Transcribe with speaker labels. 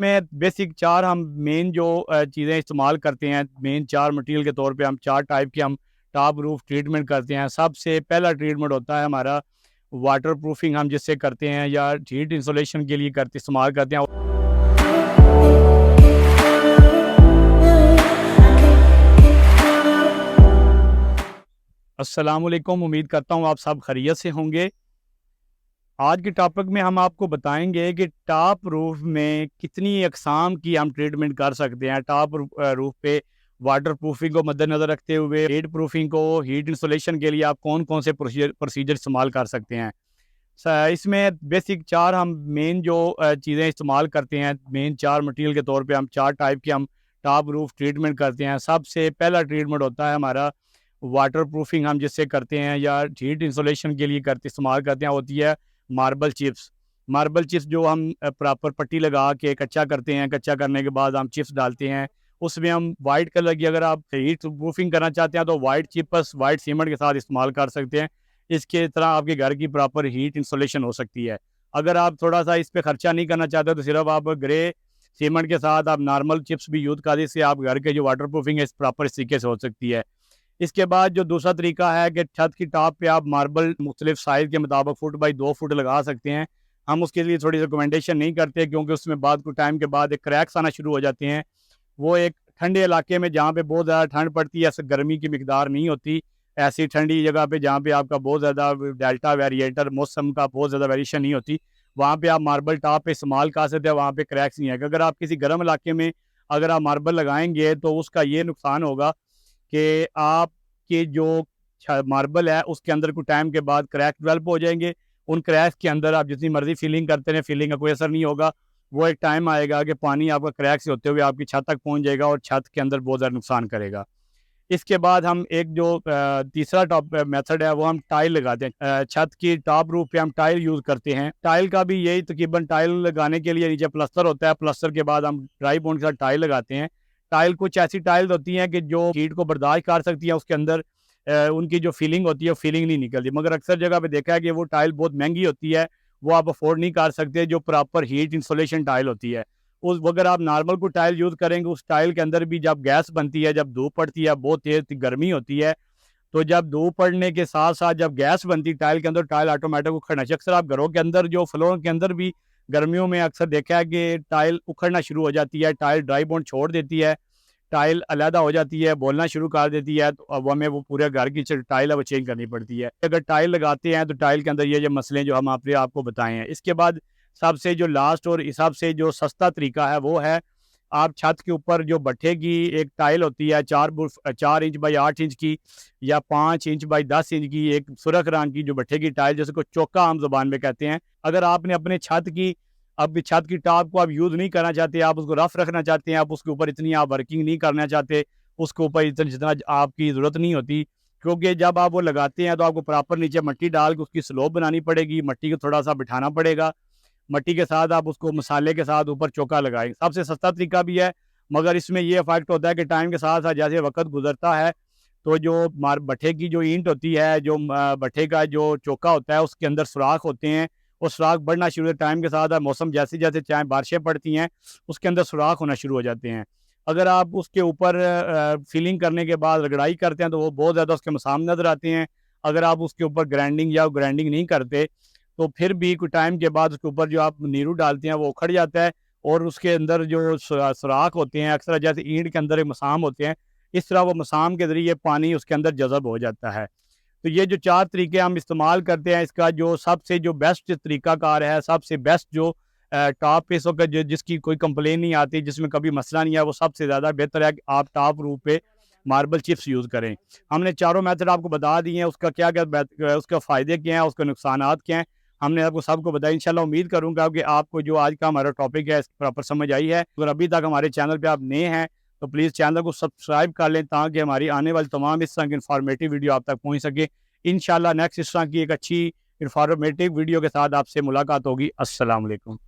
Speaker 1: में बेसिक चार हम मेन जो चीज़ें इस्तेमाल करते हैं, मेन चार मटेरियल के तौर पे हम चार टाइप के हम टॉप रूफ ट्रीटमेंट करते हैं। सबसे पहला ट्रीटमेंट होता है हमारा वाटर प्रूफिंग, हम जिससे करते हैं या हीट इंसुलेशन के लिए करते इस्तेमाल करते हैं। अस्सलाम वालेकुम, उम्मीद करता हूँ आप सब खैरियत से होंगे। आज के टॉपिक में हम आपको बताएंगे कि टॉप रूफ में कितनी अकसाम की हम ट्रीटमेंट कर सकते हैं। टॉप रूफ पे वाटर प्रूफिंग को मद्देनज़र रखते हुए हीट प्रूफिंग को, हीट इंसुलेशन के लिए आप कौन कौन से प्रोसीजर इस्तेमाल कर सकते हैं। इसमें बेसिक चार हम मेन जो चीज़ें इस्तेमाल करते हैं, मेन चार मटेरियल के तौर पे हम चार टाइप के हम टॉप रूफ ट्रीटमेंट करते हैं। सबसे पहला ट्रीटमेंट होता है हमारा वाटर प्रूफिंग, हम जिससे करते हैं या हीट इंसुलेशन के लिए करते इस्तेमाल करते हैं, होती है मार्बल चिप्स। मार्बल चिप्स जो हम प्रॉपर पट्टी लगा के कच्चा करते हैं, कच्चा करने के बाद हम चिप्स डालते हैं। उसमें हम वाइट कलर की, अगर आप हीट प्रूफिंग करना चाहते हैं तो वाइट चिप्स वाइट सीमेंट के साथ इस्तेमाल कर सकते हैं। इसके तरह आपके घर की प्रॉपर हीट इंसुलेशन हो सकती है। अगर आप थोड़ा सा इस पे खर्चा नहीं करना चाहते तो सिर्फ आप ग्रे सीमेंट के साथ आप नॉर्मल चिप्स भी यूज़ कर, इससे आप घर के जो वाटर प्रूफिंग है इस प्रॉपर इस तरीके से हो सकती है। इसके बाद जो दूसरा तरीका है कि छत की टॉप पे आप मार्बल मुख्तलिफ साइज़ के मुताबिक फुट बाई 2 फुट लगा सकते हैं। हम उसके लिए थोड़ी रिकमेंडेशन नहीं करते, क्योंकि उसमें बाद कुछ टाइम के बाद एक क्रैक्स आना शुरू हो जाते हैं। वो एक ठंडे इलाके में जहाँ पे बहुत ज़्यादा ठंड पड़ती है, गर्मी की मिकदार नहीं होती, ऐसी ठंडी जगह पे जहाँ पे आपका बहुत ज़्यादा डेल्टा वेरिएटर मौसम का बहुत ज़्यादा वेरिएशन नहीं होती, वहाँ पे आप मार्बल टॉप पे इस्तेमाल कर सकते हैं। वहाँ पे क्रैक्स नहीं आएगा। अगर आप किसी गर्म इलाके में अगर आप मार्बल लगाएंगे तो उसका ये नुकसान होगा कि आपके जो मार्बल है उसके अंदर कुछ टाइम के बाद क्रैक डेवलप हो जाएंगे। उन क्रैक्स के अंदर आप जितनी मर्जी फीलिंग करते हैं, फीलिंग का कोई असर नहीं होगा। वो एक टाइम आएगा कि पानी आपका क्रैक से होते हुए आपकी छत तक पहुंच जाएगा और छत के अंदर बहुत ज़्यादा नुकसान करेगा। इसके बाद हम एक जो तीसरा टॉप मेथड है वो हम टाइल लगाते हैं। छत की टॉप रूफ पे हम टाइल यूज़ करते हैं। टाइल का भी यही तकरीबन, टाइल लगाने के लिए नीचे प्लास्टर होता है, प्लास्टर के बाद हम ड्राई बोर्ड के साथ टाइल लगाते हैं। टाइल कुछ ऐसी टाइल्स होती हैं कि जो हीट को बर्दाश्त कर सकती हैं, उसके अंदर उनकी जो फीलिंग होती है वो फीलिंग नहीं निकलती। मगर अक्सर जगह पे देखा है कि वो टाइल बहुत महंगी होती है, वो आप अफोर्ड नहीं कर सकते, जो प्रॉपर हीट इंसुलेशन टाइल होती है। उस अगर आप नॉर्मल को टाइल यूज़ करेंगे, उस टाइल के अंदर भी जब गैस बनती है, जब धूप पड़ती है, बहुत तेज़ गर्मी होती है, तो जब धूप पड़ने के साथ साथ जब गैस बनती है टाइल के अंदर, टाइल ऑटोमेटिक उखड़ना चाहिए। अक्सर आप घरों के अंदर जो फ्लोर के अंदर भी गर्मियों में अक्सर देखा है कि टाइल उखड़ना शुरू हो जाती है, टाइल ड्राई बॉन्ड छोड़ देती है, टाइल अलहदा हो जाती है, बोलना शुरू कर देती है, तो अब हमें वो पूरे घर की टाइल अब चेंज करनी पड़ती है। अगर टाइल लगाते हैं तो टाइल के अंदर ये जो मसले जो हम आपको बताए हैं। इसके बाद सबसे जो लास्ट और हिसाब से जो सस्ता तरीका है वो है, आप छत के ऊपर जो भट्ठे की एक टाइल होती है 4 इंच बाई 8 इंच की या 5 इंच बाई 10 इंच की एक सुरख रंग की जो भट्ठे की टाइल, जैसे को चौका आम जुबान में कहते हैं, अगर आपने अपने छत की अब छत की टॉप को आप यूज़ नहीं करना चाहते, आप उसको रफ रखना चाहते हैं, आप उसके ऊपर इतनी आप वर्किंग नहीं करना चाहते, उसके ऊपर इतना जितना आपकी ज़रूरत नहीं होती, क्योंकि जब आप वो लगाते हैं तो आपको प्रॉपर नीचे मिट्टी डाल के उसकी स्लोप बनानी पड़ेगी, मिट्टी को थोड़ा सा बिठाना पड़ेगा, मिट्टी के साथ आप उसको मसाले के साथ ऊपर चौका लगाएं। सबसे सस्ता तरीका भी है, मगर इसमें ये इफेक्ट होता है कि टाइम के साथ साथ जैसे वक्त गुजरता है तो जो भट्ठे की जो ईंट होती है, जो भट्ठे का जो चौका होता है, उसके अंदर सुराख होते हैं, वो सुराख बढ़ना शुरू होता है। टाइम के साथ मौसम जैसे जैसे चाहे बारिशें पड़ती हैं, उसके अंदर सुराख होना शुरू हो जाते हैं। अगर आप उसके ऊपर फिलिंग करने के बाद रगड़ाई करते हैं तो वो बहुत ज़्यादा उसके मसाम नज़र आते हैं। अगर आप उसके ऊपर ग्राइंडिंग नहीं करते तो फिर भी कुछ टाइम के बाद उसके ऊपर जो आप नीरू डालते हैं वो उखड़ जाता है, और उसके अंदर जो सुराख होते हैं, अक्सर जैसे ईंट के अंदर एक मसाम होते हैं, इस तरह वो मसाम के ज़रिए पानी उसके अंदर जज़ब हो जाता है। तो ये जो 4 तरीके हम इस्तेमाल करते हैं, इसका जो सबसे जो बेस्ट तरीक़ाकार है, सबसे बेस्ट जो टॉप पे इस वक़्त जो जिसकी कोई कंप्लेन नहीं आती, जिसमें कभी मसला नहीं है, वो सबसे ज़्यादा बेहतर है कि आप टॉप रूफ पे मार्बल चिप्स यूज़ करें। हमने चारों मेथड आपको बता दिए हैं, उसका क्या-क्या उसके फ़ायदे क्या हैं, उसके नुकसानात क्या हैं, हमने आपको सबको बताया। इंशाल्लाह उम्मीद करूँगा कि आपको जो आज का हमारा टॉपिक है प्रॉपर समझ आई है। अगर अभी तक हमारे चैनल पे आप नए हैं तो प्लीज़ चैनल को सब्सक्राइब कर लें, ताकि हमारी आने वाली तमाम इस तरह की इन्फॉर्मेटिव वीडियो आप तक पहुँच सके। इंशाल्लाह नेक्स्ट इस तरह की एक अच्छी इन्फॉर्मेटिव वीडियो के साथ आपसे मुलाकात होगी। अस्सलाम वालेकुम।